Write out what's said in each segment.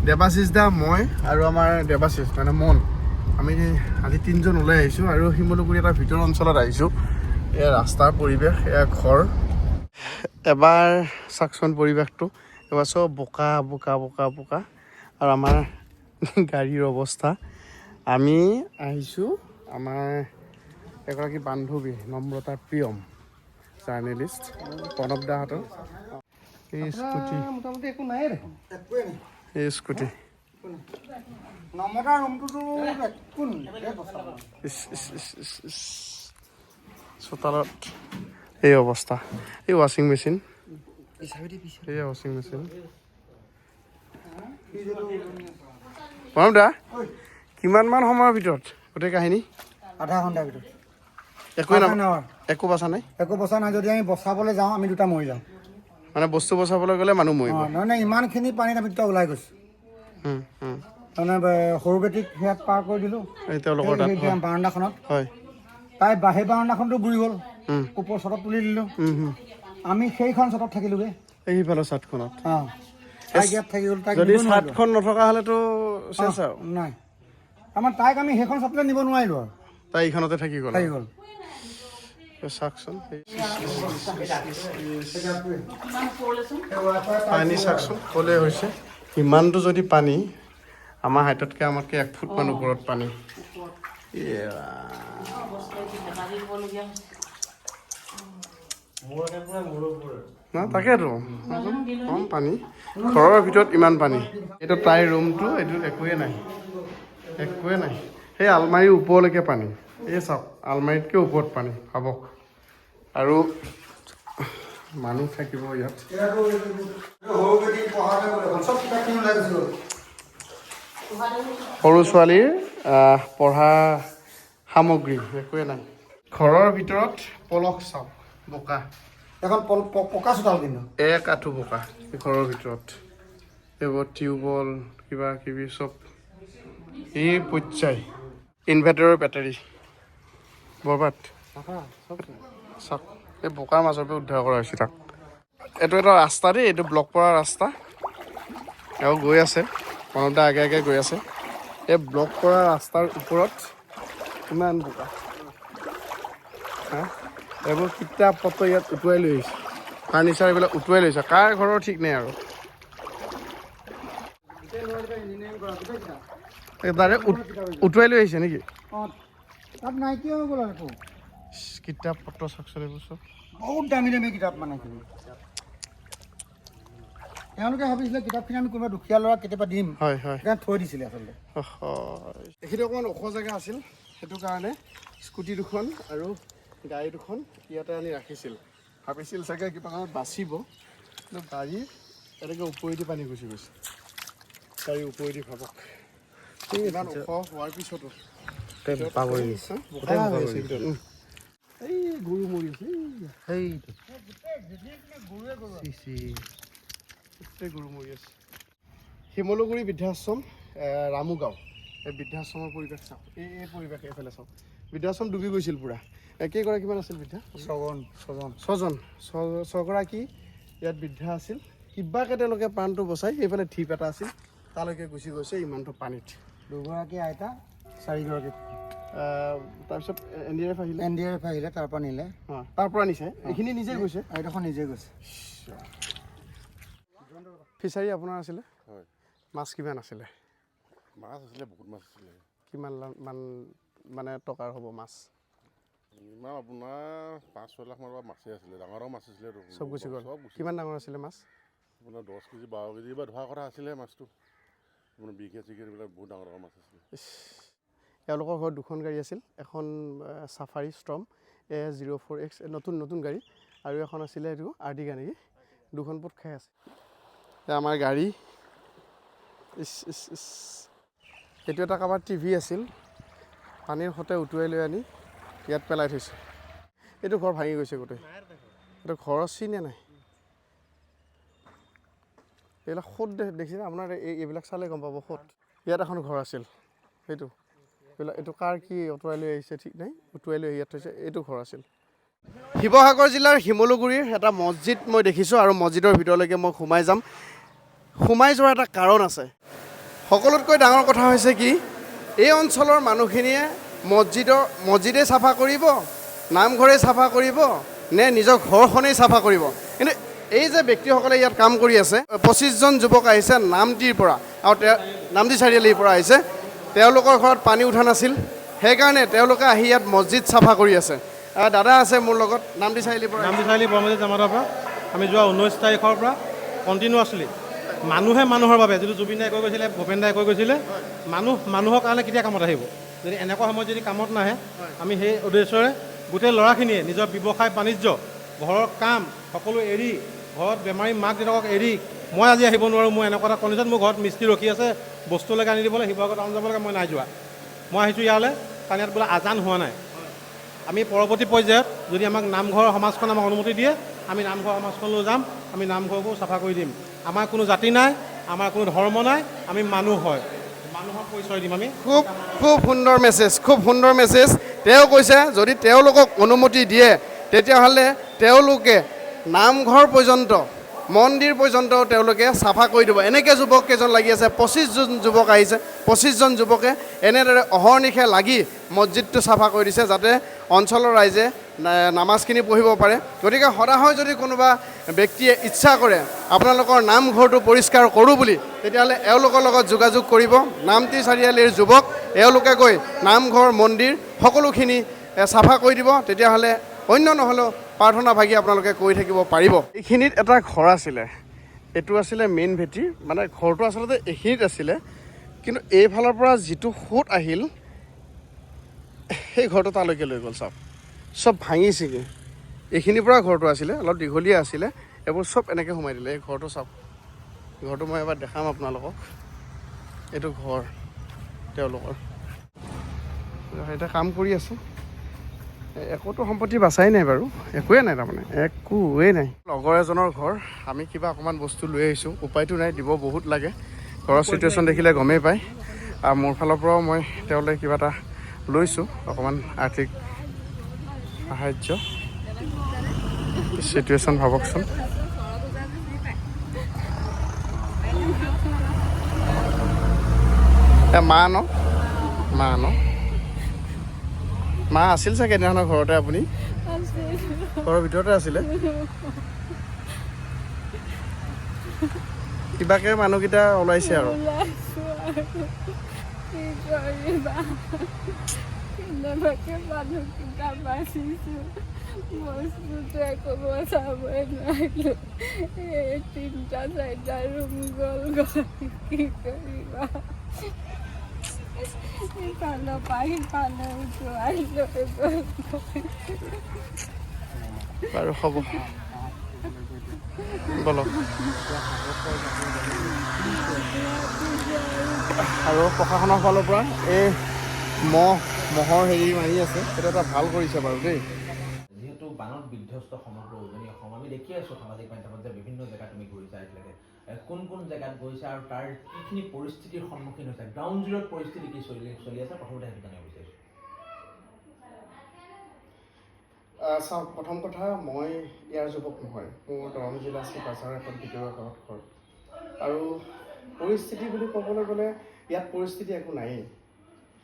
দেৱাশিষ দা মই আৰু আমাৰ দেৱাশিষ মানে মন আমি আজি 3জন ওলাই আহিছোঁ আৰু শিমলুগুৰি এটা ভিতৰ অঞ্চলত আহিছোঁ। এয়া ৰাস্তাৰ পৰিৱেশ, এয়া ঘৰ। এবাৰ চাওকচোন পৰিৱেশটো, এবাৰ চব বোকা বোকা বোকা বোকা আৰু আমাৰ গাড়ীৰ অৱস্থা। আমি আহিছোঁ আমাৰ এগৰাকী বান্ধৱী নম্ৰতা প্ৰিয়ম জাৰ্নেলিষ্ট প্ৰণৱ দাহঁতৰ এই স্কুটি মোটামুটি একো নাই দেখোন, একোৱে নাই এই স্কুটি নম্ৰতাৰ ৰুমটোতো একো চোতালত এই অৱস্থা। এই ৱাশ্বিং মেচিন, এই ৱাশ্বিং মেচিন। প্ৰণৱ দা কিমানমান সময়ৰ ভিতৰত গোটেই কাহিনী? আধা ঘণ্টাৰ ভিতৰত একো বচা নাই। একো বচা নাই। যদি আমি বচাবলৈ যাওঁ আমি দুটা মৰি যাওঁ। মানে বস্তু বচাবলৈ গ'লে মানুহ মৰিব। নহয় ইমানখিনি পানীত আমি দুটা ওলাই গৈছোঁ। তাৰমানে সৰু বেটীক সেয়াত পাৰ কৰি দিলোঁ তেওঁলোকৰ বাৰাণ্ডাখনত। হয়, তাই সেই বাৰাণ্ডাখনতো বুৰি গ'ল, ওপৰ চটত তুলি দিলোঁ। আমি সেইখন চটত থাকিলোঁগৈ, এই সিফালৰ চাটখনত। তাইক ইয়াত থাকি গ'ল। তাইক যদি চাটখন নথকা হ'লেতো চেচ আৰু। নাই আমাৰ তাইক আমি সেইখন চাটলৈ নিব নোৱাৰিলোঁ আৰু, তাই এইখনতে থাকি গ'ল। চাওকচোন পানী, চাওকচোন ক'লে হৈছে ইমানটো যদি পানী, আমাৰ হাততকৈ আমাতকৈ 1 ফুটমান ওপৰত পানী। না তাকেতো কম পানী, ঘৰৰ ভিতৰত ইমান পানী। এইটো তাইৰ ৰুমটো, এইটো একোৱে নাই, একোৱে নাই। সেই আলমাৰীৰ ওপৰলৈকে পানী। এই চাওক আলমাৰীতকৈ ওপৰত পানী, ভাবক। আৰু মানুহ থাকিব ইয়াত। সৰু ছোৱালীৰ পঢ়া সামগ্ৰী একোৱে নাই। ঘৰৰ ভিতৰত পলস চাওক, বোকা। এখন পকা চোতাল কিন্তু এক আঁঠু বোকা ঘৰৰ ভিতৰত। এইবোৰ টিউবৱেল কিবা কিবি চব এই পৰ্যায়। ইনভাৰ্টাৰৰ বেটাৰী বৰবাদ। চাওক এই বোকাৰ মাজৰ পৰা উদ্ধাৰ কৰা হৈছে তাক। এইটো এটা ৰাস্তা দেই, এইটো ব্লক পৰা ৰাস্তা। এওঁ গৈ আছে, প্ৰণৱ দা আগে আগে গৈ আছে। এই ব্লক কৰা ৰাস্তাৰ ওপৰত কিমান বোকা। এইবোৰ কিতাপ পত্ৰ ইয়াত উটুৱাই লৈ আহিছে, ফাৰ্নিচাৰ এইবিলাক উটুৱাই লৈছে। কাৰ ঘৰৰ ঠিক নাই আৰু। তাৰে উটুৱাই লৈ আহিছে নেকি? তাত নাইকিয়া হৈ গ'ল আৰু কিতাপ পত্ৰ চাওকচোন, এইবোৰ চব বহুত দামী দামী কিতাপ। মানে তেওঁলোকে ভাবিছিলে কিতাপখিনি আমি কোনোবা দুখীয়া ল'ৰাক কেতিয়াবা দিম, হয় হয়, থৈ দিছিলে আচলতে। এইখিনি অকণমান ওখ জেগা আছিল, সেইটো কাৰণে স্কুটি দুখন আৰু গাড়ী দুখন ইয়াতে আনি ৰাখিছিল। ভাবিছিল চাগে কিবা কাৰণত বাচিব, কিন্তু গাড়ীৰ এনেকৈ ওপৰেদি পানী গুচি গৈছে। গাড়ীৰ ওপৰেদি ভাবক, ইমান ওখ হোৱাৰ পিছতো এই গৰু মৰিছে, গৰু মৰি আছে। শিমলুগুৰি বৃদ্ধাশ্ৰম, ৰামুগাঁও। এই বৃদ্ধাশ্ৰমৰ পৰিৱেশ চাওক, এই পৰিৱেশ এইফালে চাওক। বৃদ্ধাশ্ৰম ডুবি গৈছিল পূৰা। কেইগৰাকীমান আছিল বৃদ্ধা? ছগৰাকী ইয়াত বৃদ্ধা আছিল। কিবাকৈ তেওঁলোকে প্ৰাণটো বচাই সেইফালে ঢিপ এটা আছিল, তালৈকে গুচি গৈছে ইমানটো পানীত। 2গৰাকী আইতা, 4গৰাকী। তাৰপিছত NDRF আহিলে, তাৰ পৰা নিলে। তাৰ পৰা নিছে, এইখিনি নিজে গৈছে, এইডোখৰ নিজে গৈছে। ফিচাৰী আপোনাৰ আছিলে? হয়। মাছ কিমান আছিলে? মাছ আছিলে, বহুত মাছ আছিলে। কিমান মান মানে টকাৰ হ'ব মাছ? ইমান আপোনাৰ 5-6 লাখ মানৰ মাছেই আছিলে, ডাঙৰ মাছ আছিলে। চব গুচি গ'ল। কিমান ডাঙৰ আছিলে মাছ? আপোনাৰ 10 কেজি 12 কেজি বা ধৰা কথা আছিলে মাছটো। আপোনাৰ 20 কেজি এইবিলাক বহুত ডাঙৰ ডাঙৰ মাছ আছিলে। এওঁলোকৰ ঘৰত 2খন গাড়ী আছিল, এখন চাফাৰী ষ্ট্ৰম AS04X নতুন গাড়ী, আৰু এখন আছিলে এইটো আৰ্টিগা নেকি, 2খন পোত খাই আছে। আমাৰ গাড়ী এইটো এটা কাৰোবাৰ টিভি আছিল, পানীৰ সতে উটুৱাই লৈ আনি ইয়াত পেলাই থৈছে। এইটো ঘৰ ভাঙি গৈছে গোটেই। এইটো ঘৰৰ চিনে নাই। এইবিলাক সোঁত দেখিছে আপোনাৰ, এইবিলাক চালে গম পাব সোঁত। ইয়াত এখন ঘৰ আছিল, এইটো কাৰ কি অঁতৰাই লৈ আহিছে ঠিক নাই, উটুৱাই লৈ ইয়াত থৈছে। এইটো ঘৰ আছিল। শিৱসাগৰ জিলাৰ শিমলুগুৰিৰ এটা মছজিদ মই দেখিছোঁ, আৰু মছজিদৰ ভিতৰলৈকে মই সোমাই যাম। সোমাই যোৱাৰ এটা কাৰণ আছে। সকলোতকৈ ডাঙৰ কথা হৈছে কি, এই অঞ্চলৰ মানুহখিনিয়ে মছজিদে চাফা কৰিব, নামঘৰে চাফা কৰিব নে নিজৰ ঘৰখনেই চাফা কৰিব। কিন্তু এই যে ব্যক্তিসকলে ইয়াত কাম কৰি আছে, 25জন যুৱক আহিছে নামটিৰ পৰা আৰু নামটি চাৰিআলিৰ পৰা আহিছে। তেওঁলোকৰ ঘৰত পানী উঠা নাছিল, সেইকাৰণে তেওঁলোকে আহি ইয়াত মছজিদ চাফা কৰি আছে। দাদা আছে মোৰ লগত নামটি চাৰিআলিৰ পৰা। নামটি চাৰিআলি বৰমছজিদ জামাতৰ পৰা আমি যোৱা 19 তাৰিখৰ পৰা কণ্টিনিউৱাছলি মানুহে মানুহৰ বাবে, যিটো জুবিন দাই কৈ গৈছিলে, ভূপেন দাই কৈ গৈছিলে, মানুহৰ কাৰণে কেতিয়া কামত আহিব, যদি এনেকুৱা সময়ত যদি কামত নাহে, আমি সেই উদ্দেশ্যৰে গোটেই ল'ৰাখিনিয়ে নিজৰ ব্যৱসায় বাণিজ্য, ঘৰৰ কাম সকলো এৰি, ঘৰত বেমাৰী মাক দেউতাকক এৰি মই আজি আহিব নোৱাৰোঁ, মোৰ এনেকুৱা এটা কণ্ডিশ্যন, মোৰ ঘৰত মিস্ত্ৰী ৰখি আছে বস্তুলৈকে আনি দিবলৈ, শিৱসাগৰ টাউন যাব লাগে, মই নাই যোৱা, মই আহিছোঁ ইয়ালৈ, কাৰণ ইয়াত বোলে আজান হোৱা নাই। আমি পৰৱৰ্তী পৰ্যায়ত যদি আমাক নামঘৰ সমাজখন আমাক অনুমতি দিয়ে, আমি নামঘৰ সমাজখনলৈ যাম, আমি নামঘৰকো চাফা কৰি দিম। আমাৰ কোনো জাতি নাই, আমাৰ কোনো ধৰ্ম নাই, আমি মানুহ হয়, মানুহক পৰিচয় দিম আমি। খুব সুন্দৰ মেছেজ, খুব সুন্দৰ মেছেজ। তেওঁ কৈছে যদি তেওঁলোকক অনুমতি দিয়ে তেতিয়াহ'লে তেওঁলোকে নামঘৰ পৰ্যন্ত, মন্দিৰ পৰ্যন্ত তেওঁলোকে চাফা কৰি দিব। এনেকৈ যুৱক কেইজন লাগি আছে, 25জন যুৱক আহিছে, 25জন যুৱকে এনেদৰে অহৰ্নিশে লাগি মছজিদটো চাফা কৰি দিছে, যাতে অঞ্চলৰ ৰাইজে নামাজখিনি পঢ়িব পাৰে। গতিকে সদায় যদি কোনোবা ব্যক্তিয়ে ইচ্ছা কৰে আপোনালোকৰ নামঘৰটো পৰিষ্কাৰ কৰোঁ বুলি, তেতিয়াহ'লে এওঁলোকৰ লগত যোগাযোগ কৰিব। নামটি চাৰিআলিৰ যুৱক, এওঁলোকে গৈ নামঘৰ মন্দিৰ সকলোখিনি চাফা কৰি দিব। তেতিয়াহ'লে অন্য নহ'লেও প্ৰাৰ্থনা ভাগি আপোনালোকে কৰি থাকিব পাৰিব। এইখিনিত এটা ঘৰ আছিলে, এইটো আছিলে মেইন ভেটি, মানে ঘৰটো আচলতে এইখিনিত আছিলে, কিন্তু এইফালৰ পৰা যিটো সোঁত আহিল সেই ঘৰটো তালৈকে লৈ গ'ল, চব ভাঙিছেগৈ। এইখিনিৰ পৰা ঘৰটো আছিলে, অলপ দীঘলীয়া আছিলে, এইবোৰ চব এনেকৈ সোমাই দিলে। এই ঘৰটো চাওক, ঘৰটো মই এবাৰ দেখাম আপোনালোকক। এইটো ঘৰ তেওঁলোকৰ, এতিয়া কাম কৰি আছে। একোতো সম্পত্তি বাচাই নাই বাৰু, একোৱে নাই, তাৰমানে একোৱেই নাই। লগৰ এজনৰ ঘৰ, আমি কিবা অকণমান বস্তু লৈ আহিছোঁ, উপায়টো নাই, দিব বহুত লাগে। ঘৰৰ চিটুৱেশ্যন দেখিলে গমেই পায়। আৰু মোৰ ফালৰ পৰাও মই তেওঁলৈ কিবা এটা লৈছোঁ, অকণমান আৰ্থিক সাহাৰ্য। চিটুৱেশ্যন ভাবকচোন। মা আছিল চাগে সেইদিনাখনৰ ঘৰতে, আপুনি ঘৰৰ ভিতৰতে আছিলে। কিবাকে মানুহকেইটা ওলাইছে আৰু। বস্তুটো একো বচাবই নোৱাৰিলোঁ, এই 3টা-4টা ৰুম গ'ল, কি কৰিবা। ইফালৰ পৰা সিফালে উঠোৱাই লৈ গ'ল। বাৰু হ'ব, বলক। আৰু প্ৰশাসনৰ ফালৰ পৰা এই মহৰ হেৰি মাৰি আছে, সেইটো এটা ভাল কৰিছে বাৰু দেই। যিহেতু বানত বিধ্বস্ত সমগ্ৰ উজনি অসম, আমি দেখি আছোঁ সামাজিক মাধ্যমত যে বিভিন্ন জেগাত তুমি ঘূৰিছা, এতিয়ালৈকে কোন কোন জেগাত গৈছা আৰু তাৰ কিখিনি পৰিস্থিতিৰ সন্মুখীন হৈছে, গ্ৰাউণ্ড জিৰোত পৰিস্থিতি কি চলি আছে, প্ৰথমতে সেইটো জানিব বিচাৰিছোঁ। চাওক, প্ৰথম কথা, মই ইয়াৰ যুৱক নহয়, মোৰ দৰং জিলা চিপাঝাৰ এখন ভিতৰুৱা গাঁৱত ঘৰ। আৰু পৰিস্থিতি বুলি ক'বলৈ গ'লে ইয়াত পৰিস্থিতি একো নায়েই,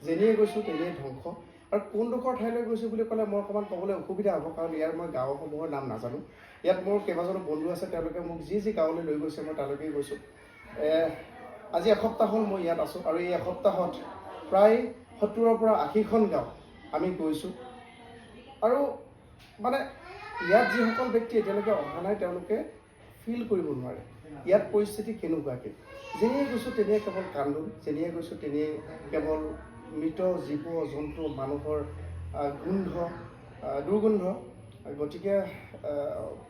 যেনিয়ে গৈছোঁ তেনিয়ে ধ্বংস। আৰু কোনডোখৰ ঠাইলৈ গৈছোঁ বুলি ক'লে মই অকণমান ক'বলৈ অসুবিধা হ'ব, কাৰণ ইয়াৰ মই গাঁওসমূহৰ নাম নাজানো। ইয়াত মোৰ কেইবাজনো বন্ধু আছে, তেওঁলোকে মোক যি গাঁৱলৈ লৈ গৈছে মই তালৈকেই গৈছোঁ। আজি এসপ্তাহ হ'ল মই ইয়াত আছোঁ, আৰু এই এসপ্তাহত প্ৰায় 70ৰ পৰা 80খন গাঁও আমি গৈছোঁ। আৰু মানে ইয়াত যিসকল ব্যক্তি এতিয়ালৈকে অহা নাই, তেওঁলোকে ফিল কৰিব নোৱাৰে ইয়াত পৰিস্থিতি কেনেকুৱাকৈ। যেনিয়ে গৈছোঁ তেনিয়ে কেৱল কান্দোন, যেনিয়ে গৈছোঁ তেনিয়ে কেৱল মৃত জীৱ জন্তু, মানুহৰ গোন্ধ, দুৰ্গন্ধ। গতিকে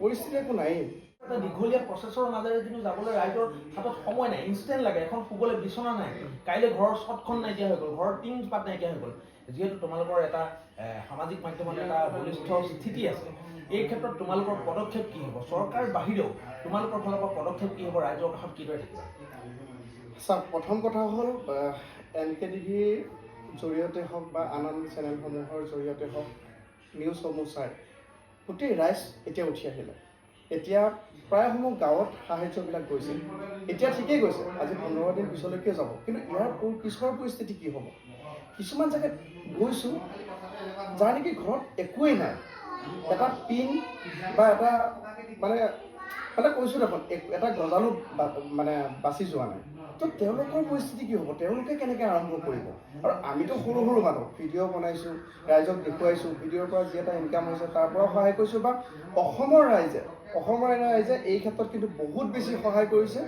পৰিস্থিতি একো নায়েই। এটা দীঘলীয়া প্ৰচেছৰ মাজেৰে কিন্তু যাবলৈ ৰাইজৰ হাতত সময় নাই, ইনষ্টেণ্ট লাগে। এখন শুবলৈ বিচনা নাই, কাইলৈ ঘৰৰ ছটখন নাইকিয়া হৈ গ'ল, ঘৰৰ টিং পাত নাইকিয়া হৈ গ'ল। যিহেতু তোমালোকৰ এটা সামাজিক মাধ্যমত এটা বলিষ্ঠ স্থিতি আছে, এই ক্ষেত্ৰত তোমালোকৰ পদক্ষেপ কি হ'ব? চৰকাৰ বাহিৰেও তোমালোকৰ ফালৰ পৰা পদক্ষেপ কি হ'ব? ৰাইজৰ কাষত কিদৰে থাকিব? চাওক, প্ৰথম কথা হ'ল NKTVৰ জৰিয়তে হওক বা আন চেনেলসমূহৰ জৰিয়তে হওক, নিউজসমূহ চাই গোটেই ৰাইজ এতিয়া উঠি আহিলে। এতিয়া প্ৰায়সমূহ গাঁৱত সাহায্যবিলাক গৈছে, এতিয়া ঠিকেই গৈছে, আজি 15 দিন পিছলৈকে যাব, কিন্তু ইয়াৰ পিছৰ পৰিস্থিতি কি হ'ব? কিছুমান জেগাত গৈছোঁ যাৰ নেকি ঘৰত একোৱেই নাই, এটা পিন বা এটা মানে কৈছোঁ দেখোন এটা গজালো মানে বাচি যোৱা নাই। তো তেওঁলোকৰ পৰিস্থিতি কি হ'ব? তেওঁলোকে কেনেকৈ আৰম্ভ কৰিব? আৰু আমিতো সৰু সৰু মানুহ, ভিডিঅ' বনাইছোঁ, ৰাইজক দেখুৱাইছোঁ, ভিডিঅ'ৰ পৰা যি এটা ইনকাম হৈছে তাৰ পৰাও সহায় কৰিছোঁ, বা অসমৰ ৰাইজে এই ক্ষেত্ৰত কিন্তু বহুত বেছি সহায় কৰিছে।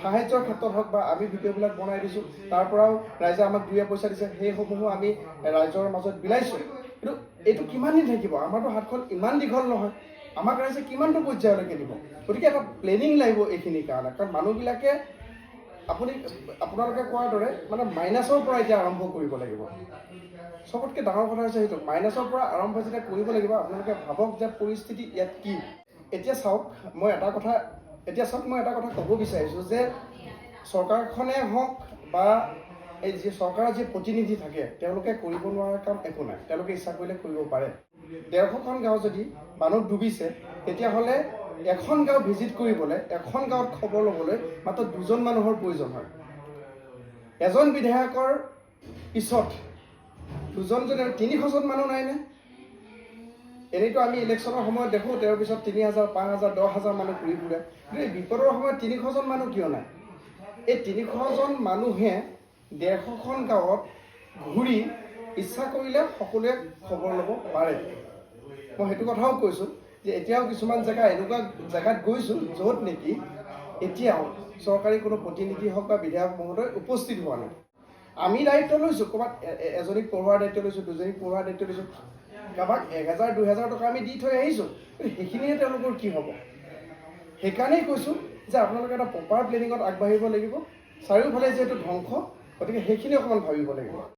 সাহায্যৰ ক্ষেত্ৰত হওক বা আমি ভিডিঅ'বিলাক বনাই দিছোঁ, তাৰ পৰাও ৰাইজে আমাক 2 পইচা দিছে, সেইসমূহো আমি ৰাইজৰ মাজত বিলাইছোঁ। কিন্তু এইটো কিমান দিন থাকিব? আমাৰতো হাতখন ইমান দীঘল নহয়, আমাক ৰাইজে কিমানটো পৰ্যায়লৈকে দিব? গতিকে এটা প্লেনিং লাগিব এইখিনিৰ কাৰণে, কাৰণ মানুহবিলাকে আপোনালোকে কোৱাৰ দৰে মানে মাইনাছৰ পৰা এতিয়া আৰম্ভ কৰিব লাগিব। চবতকৈ ডাঙৰ কথা হৈছে সেইটো, মাইনাছৰ পৰা আৰম্ভ যেতিয়া কৰিব লাগিব, আপোনালোকে ভাবক যে পৰিস্থিতি ইয়াত কি। এতিয়া চাওক মই এটা কথা ক'ব বিচাৰিছোঁ যে চৰকাৰখনে হওক বা এই যি চৰকাৰৰ যি প্ৰতিনিধি থাকে, তেওঁলোকে কৰিব নোৱাৰা কাম একো নাই, তেওঁলোকে ইচ্ছা কৰিলে কৰিব পাৰে। 150খন গাঁও যদি মানুহ ডুবিছে, তেতিয়াহ'লে এখন গাঁও ভিজিট কৰিবলৈ, এখন গাঁৱত খবৰ ল'বলৈ মাত্ৰ 2জন মানুহৰ প্ৰয়োজন হয়। এজন বিধায়কৰ পিছত 2জন যদি 300জন মানুহ নাইনে? এনেইতো আমি ইলেকশ্যনৰ সময়ত দেখোঁ তেওঁৰ পিছত 3000, 5000, 10,000 মানুহ ঘূৰি ফুৰে, কিন্তু এই বিপদৰ সময়ত 300জন মানুহ কিয় নাই? এই 300জন মানুহে 150খন গাঁৱত ঘূৰি ইচ্ছা কৰিলে সকলোৱে খবৰ ল'ব পাৰে। মই সেইটো কথাও কৈছোঁ যে এতিয়াও কিছুমান এনেকুৱা জেগাত গৈছোঁ য'ত নেকি এতিয়াও চৰকাৰী কোনো প্ৰতিনিধি হওক বা বিধায়ক মহোদয় উপস্থিত হোৱা নাই। আমি দায়িত্ব লৈছোঁ, ক'ৰবাত এজনীক পঢ়োৱাৰ দায়িত্ব লৈছোঁ, 2জনীক পঢ়োৱাৰ দায়িত্ব লৈছোঁ, কাৰোবাক 1000, 2000 টকা আমি দি থৈ আহিছোঁ, সেইখিনিয়ে তেওঁলোকৰ কি হ'ব? সেইকাৰণেই কৈছোঁ যে আপোনালোকে এটা প্ৰপাৰ প্লেনিঙত আগবাঢ়িব লাগিব। চাৰিওফালে যিহেতু ধ্বংস, গতিকে সেইখিনি অকণমান ভাবিব লাগিব।